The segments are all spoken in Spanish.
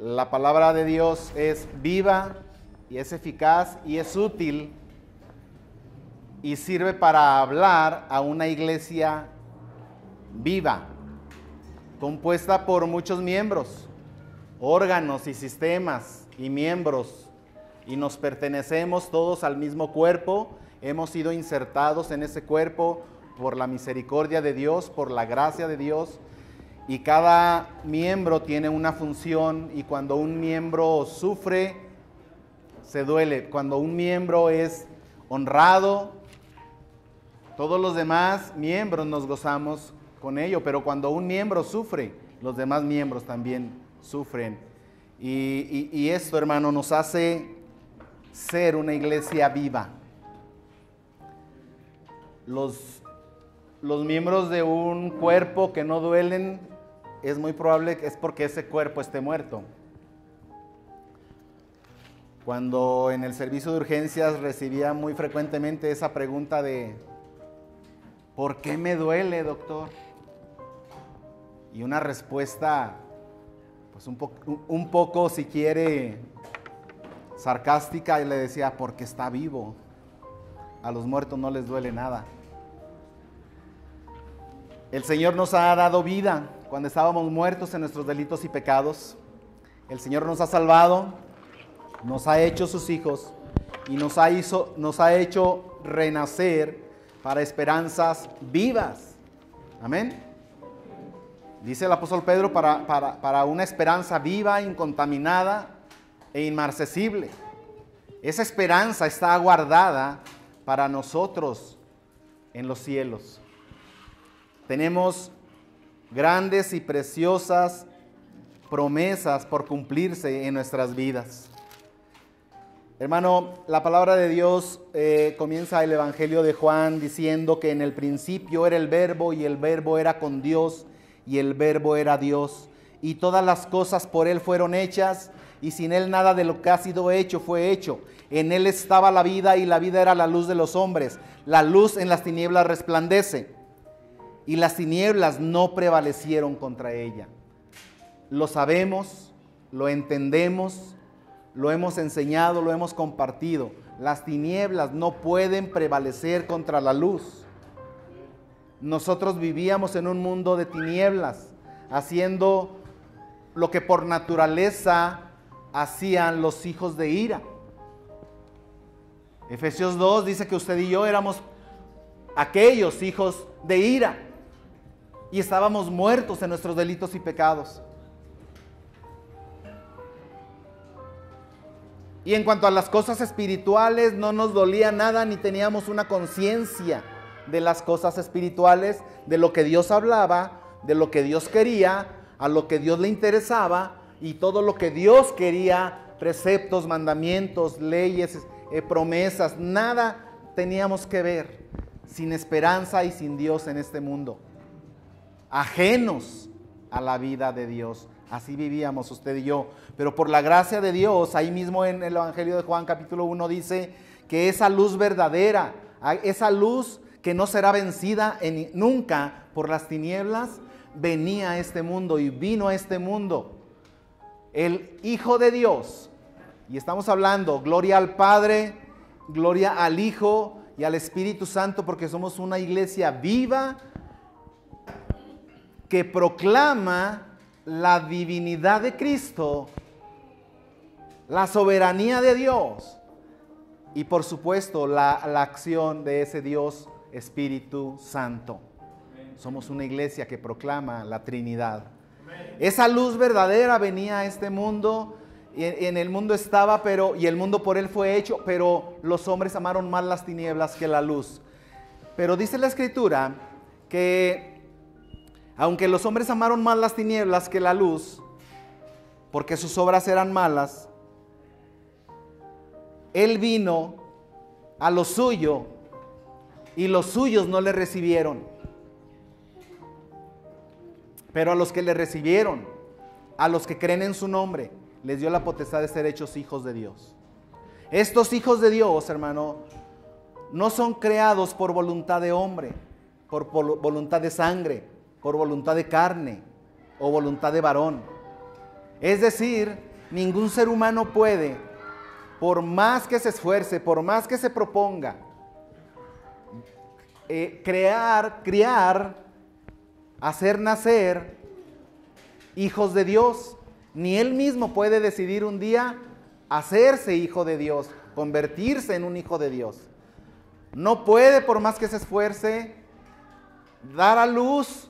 La palabra de Dios es viva y es eficaz y es útil y sirve para hablar a una iglesia viva, compuesta por muchos miembros, órganos y sistemas y miembros, y nos pertenecemos todos al mismo cuerpo. Hemos sido insertados en ese cuerpo por la misericordia de Dios, por la gracia de Dios, y cada miembro tiene una función, y cuando un miembro sufre, se duele. Cuando un miembro es honrado, todos los demás miembros nos gozamos con ello, pero cuando un miembro sufre, los demás miembros también sufren. Y esto, hermano, nos hace ser una iglesia viva. Los miembros de un cuerpo que no duelen, es muy probable que es porque ese cuerpo esté muerto. Cuando en el servicio de urgencias recibía muy frecuentemente esa pregunta de ¿por qué me duele, doctor? Y una respuesta, pues un poco, si quiere, sarcástica, y le decía, porque está vivo. A los muertos no les duele nada. El Señor nos ha dado vida cuando estábamos muertos en nuestros delitos y pecados. El Señor nos ha salvado, nos ha hecho sus hijos y nos ha hecho renacer para esperanzas vivas. Amén. Dice el apóstol Pedro, para una esperanza viva, incontaminada e inmarcesible. Esa esperanza está guardada para nosotros en los cielos. Tenemos grandes y preciosas promesas por cumplirse en nuestras vidas. Hermano, la palabra de Dios comienza el Evangelio de Juan diciendo que en el principio era el Verbo, y el Verbo era con Dios, y el Verbo era Dios, y todas las cosas por Él fueron hechas, y sin Él nada de lo que ha sido hecho fue hecho. En Él estaba la vida, y la vida era la luz de los hombres. La luz en las tinieblas resplandece, y las tinieblas no prevalecieron contra ella. Lo sabemos, lo entendemos, lo hemos enseñado, lo hemos compartido. Las tinieblas no pueden prevalecer contra la luz. Nosotros vivíamos en un mundo de tinieblas, haciendo lo que por naturaleza hacían los hijos de ira. Efesios 2 dice que usted y yo éramos aquellos hijos de ira y estábamos muertos en nuestros delitos y pecados. Y en cuanto a las cosas espirituales, no nos dolía nada, ni teníamos una conciencia de las cosas espirituales, de lo que Dios hablaba, de lo que Dios quería, a lo que Dios le interesaba, y todo lo que Dios quería, preceptos, mandamientos, leyes, promesas, nada teníamos que ver, sin esperanza y sin Dios en este mundo, ajenos a la vida de Dios. Así vivíamos usted y yo, pero por la gracia de Dios, ahí mismo en el Evangelio de Juan capítulo 1 dice que esa luz verdadera, esa luz que no será vencida nunca por las tinieblas, venía a este mundo y vino a este mundo. El Hijo de Dios, y estamos hablando, gloria al Padre, gloria al Hijo y al Espíritu Santo, porque somos una iglesia viva que proclama la divinidad de Cristo, la soberanía de Dios y por supuesto la acción de ese Dios Espíritu Santo. Somos una iglesia que proclama la Trinidad. Esa luz verdadera venía a este mundo, y en el mundo estaba, y el mundo por Él fue hecho, pero los hombres amaron más las tinieblas que la luz. Pero dice la Escritura que aunque los hombres amaron más las tinieblas que la luz, porque sus obras eran malas, Él vino a lo suyo y los suyos no le recibieron. Pero a los que le recibieron, a los que creen en su nombre, les dio la potestad de ser hechos hijos de Dios. Estos hijos de Dios, hermano, no son creados por voluntad de hombre, por voluntad de sangre, por voluntad de carne o voluntad de varón. Es decir, ningún ser humano puede, por más que se esfuerce, por más que se proponga, criar, hacer nacer hijos de Dios. Ni él mismo puede decidir un día hacerse hijo de Dios, convertirse en un hijo de Dios. No puede, por más que se esfuerce, dar a luz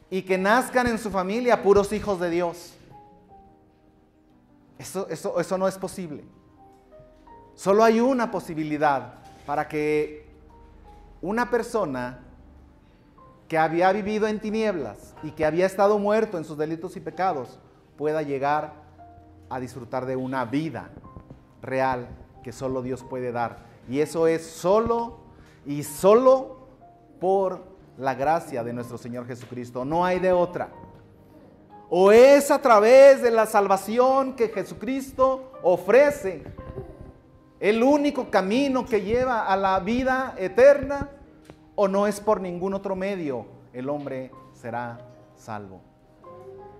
y que nazcan en su familia puros hijos de Dios. Eso no es posible. Solo hay una posibilidad para que una persona que había vivido en tinieblas y que había estado muerto en sus delitos y pecados pueda llegar a disfrutar de una vida real que solo Dios puede dar. Y eso es solo y solo por la gracia de nuestro Señor Jesucristo. No hay de otra. O es a través de la salvación que Jesucristo ofrece, el único camino que lleva a la vida eterna, o no es por ningún otro medio el hombre será salvo.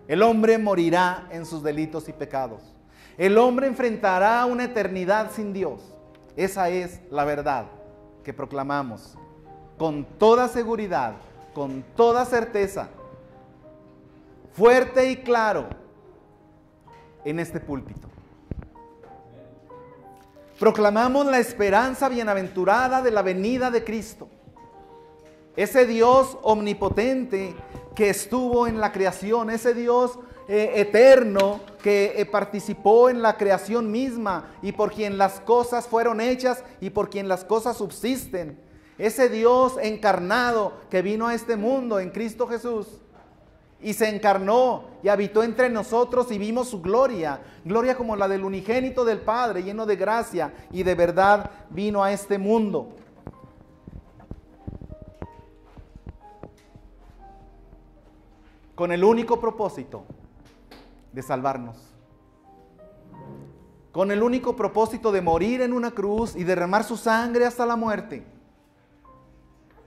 El hombre morirá en sus delitos y pecados. El hombre enfrentará una eternidad sin Dios. Esa es la verdad que proclamamos con toda seguridad, con toda certeza, fuerte y claro en este púlpito. Proclamamos la esperanza bienaventurada de la venida de Cristo. Ese Dios omnipotente que estuvo en la creación, ese Dios eterno que participó en la creación misma y por quien las cosas fueron hechas y por quien las cosas subsisten. Ese Dios encarnado que vino a este mundo en Cristo Jesús y se encarnó y habitó entre nosotros y vimos su gloria, gloria como la del unigénito del Padre, lleno de gracia y de verdad, vino a este mundo. Con el único propósito de salvarnos. Con el único propósito de morir en una cruz y derramar su sangre hasta la muerte.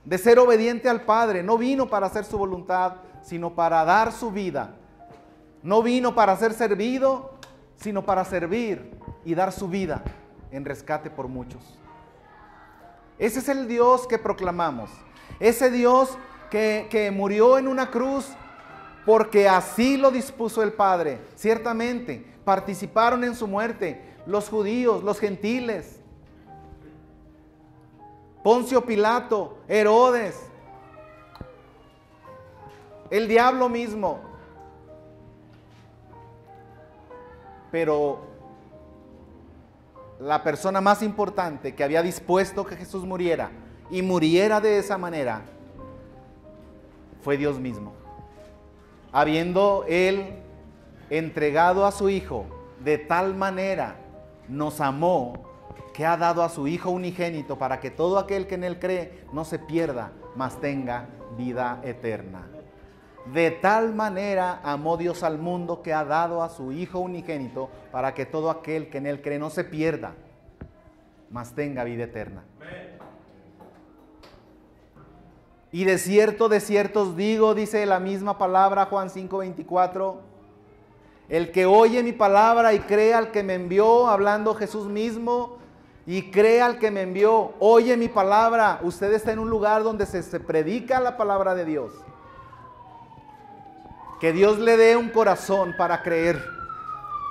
De ser obediente al Padre. No vino para hacer su voluntad, sino para dar su vida. No vino para ser servido, sino para servir y dar su vida en rescate por muchos. Ese es el Dios que proclamamos. Ese Dios que murió en una cruz porque así lo dispuso el Padre. Ciertamente participaron en su muerte los judíos, los gentiles, Poncio Pilato, Herodes, el diablo mismo. Pero la persona más importante que había dispuesto que Jesús muriera y muriera de esa manera fue Dios mismo. Habiendo Él entregado a su Hijo, de tal manera nos amó que ha dado a su Hijo unigénito para que todo aquel que en Él cree no se pierda, mas tenga vida eterna. De tal manera amó Dios al mundo que ha dado a su Hijo unigénito para que todo aquel que en Él cree no se pierda, mas tenga vida eterna. Y de cierto os digo, dice la misma palabra, Juan 5:24, el que oye mi palabra y cree al que me envió, hablando Jesús mismo, y cree al que me envió, oye mi palabra. Usted está en un lugar donde se predica la palabra de Dios. Que Dios le dé un corazón para creer.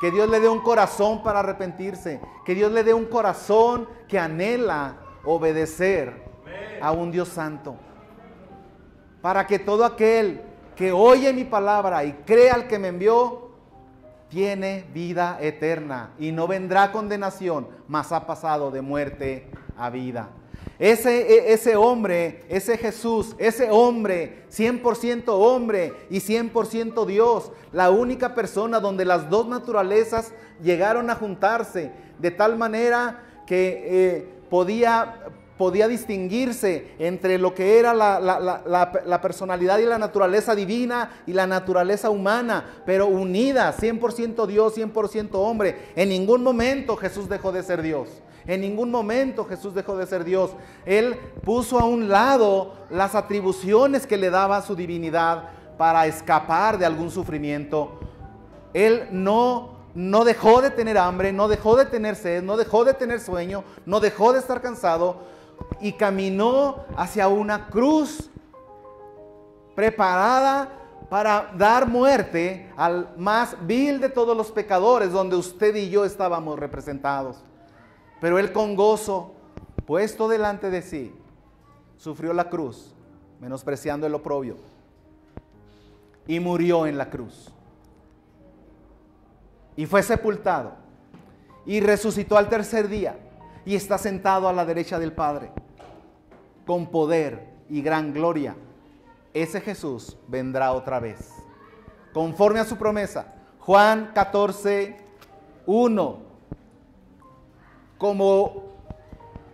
Que Dios le dé un corazón para arrepentirse. Que Dios le dé un corazón que anhela obedecer a un Dios santo. Para que todo aquel que oye mi palabra y cree al que me envió, tiene vida eterna y no vendrá condenación, mas ha pasado de muerte a vida. Ese hombre, ese Jesús, ese hombre, 100% hombre y 100% Dios, la única persona donde las dos naturalezas llegaron a juntarse de tal manera que podía distinguirse entre lo que era la personalidad y la naturaleza divina y la naturaleza humana, pero unida, 100% Dios, 100% hombre. En ningún momento Jesús dejó de ser Dios. En ningún momento Jesús dejó de ser Dios. Él puso a un lado las atribuciones que le daba su divinidad para escapar de algún sufrimiento Él no dejó de tener hambre, no dejó de tener sed, no dejó de tener sueño, no dejó de estar cansado y caminó hacia una cruz preparada para dar muerte al más vil de todos los pecadores, donde usted y yo estábamos representados. Pero Él con gozo, puesto delante de sí, sufrió la cruz, menospreciando el oprobio, y murió en la cruz. Y fue sepultado, y resucitó al tercer día, y está sentado a la derecha del Padre, con poder y gran gloria. Ese Jesús vendrá otra vez, conforme a su promesa. Juan 14:1. Como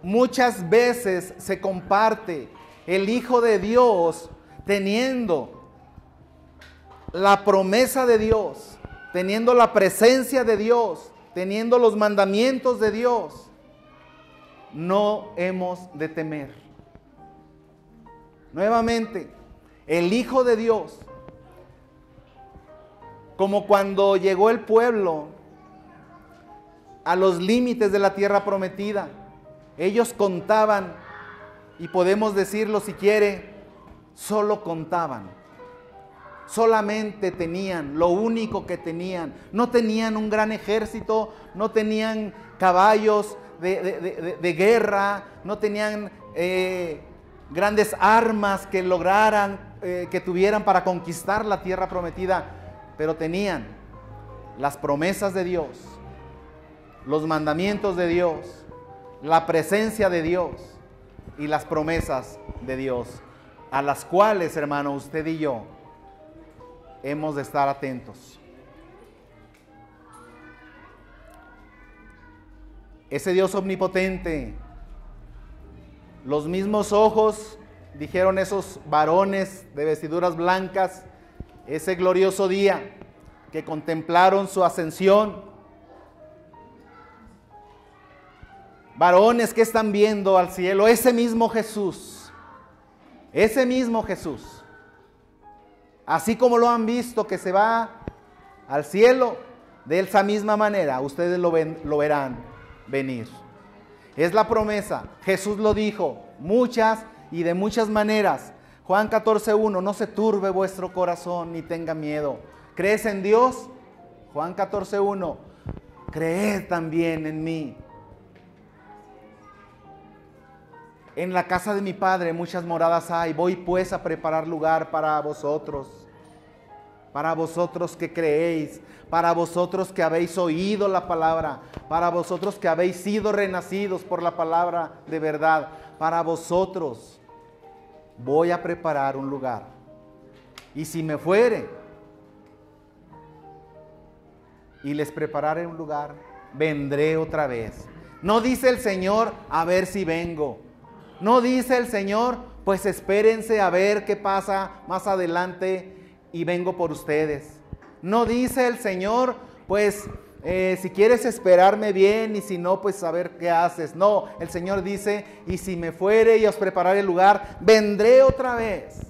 muchas veces se comparte el Hijo de Dios teniendo la promesa de Dios, teniendo la presencia de Dios, teniendo los mandamientos de Dios, no hemos de temer. Nuevamente, el Hijo de Dios, como cuando llegó el pueblo a los límites de la tierra prometida, ellos contaban, y podemos decirlo si quiere, solo contaban. Solamente tenían lo único que tenían. No tenían un gran ejército, no tenían caballos de guerra, no tenían grandes armas que lograran, que tuvieran para conquistar la tierra prometida, pero tenían las promesas de Dios, los mandamientos de Dios, la presencia de Dios y las promesas de Dios, a las cuales, hermano, usted y yo hemos de estar atentos. Ese Dios omnipotente, los mismos ojos, dijeron esos varones de vestiduras blancas, ese glorioso día que contemplaron su ascensión. Varones que están viendo al cielo, ese mismo Jesús, así como lo han visto que se va al cielo, de esa misma manera ustedes lo verán venir. Es la promesa, Jesús lo dijo muchas y de muchas maneras. Juan 14:1, no se turbe vuestro corazón ni tenga miedo. ¿Crees en Dios? Juan 14:1, creed también en mí. En la casa de mi Padre muchas moradas hay, voy pues a preparar lugar para vosotros que creéis, para vosotros que habéis oído la palabra, para vosotros que habéis sido renacidos por la palabra de verdad, para vosotros voy a preparar un lugar. Y si me fuere y les prepararé un lugar, vendré otra vez. No dice el Señor, a ver si vengo. No dice el Señor, pues espérense a ver qué pasa más adelante y vengo por ustedes. No dice el Señor, pues si quieres esperarme bien y si no, pues a ver qué haces. No, el Señor dice, y si me fuere y os prepararé el lugar, vendré otra vez.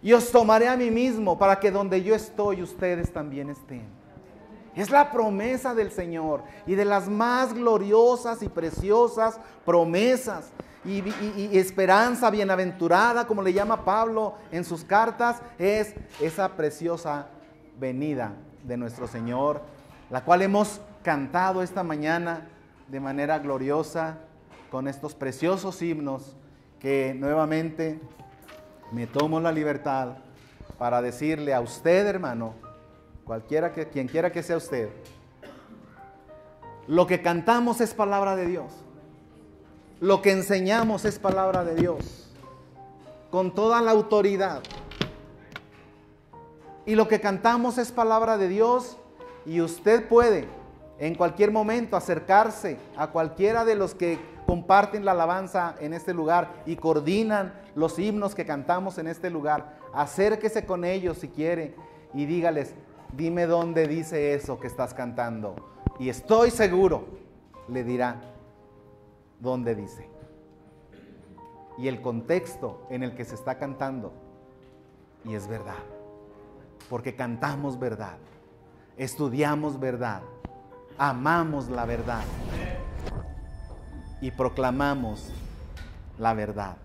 Y os tomaré a mí mismo para que donde yo estoy, ustedes también estén. Es la promesa del Señor y de las más gloriosas y preciosas promesas y esperanza bienaventurada, como le llama Pablo en sus cartas, es esa preciosa venida de nuestro Señor, la cual hemos cantado esta mañana de manera gloriosa con estos preciosos himnos que nuevamente me tomo la libertad para decirle a usted, hermano, quien quiera que sea usted, lo que cantamos es palabra de Dios. Lo que enseñamos es palabra de Dios, con toda la autoridad. Y lo que cantamos es palabra de Dios, y usted puede en cualquier momento acercarse a cualquiera de los que comparten la alabanza en este lugar y coordinan los himnos que cantamos en este lugar. Acérquese con ellos si quiere y dígales, dime dónde dice eso que estás cantando. Y estoy seguro, le dirá dónde dice. Y el contexto en el que se está cantando. Y es verdad. Porque cantamos verdad. estudiamos verdad, amamos la verdad y proclamamos la verdad.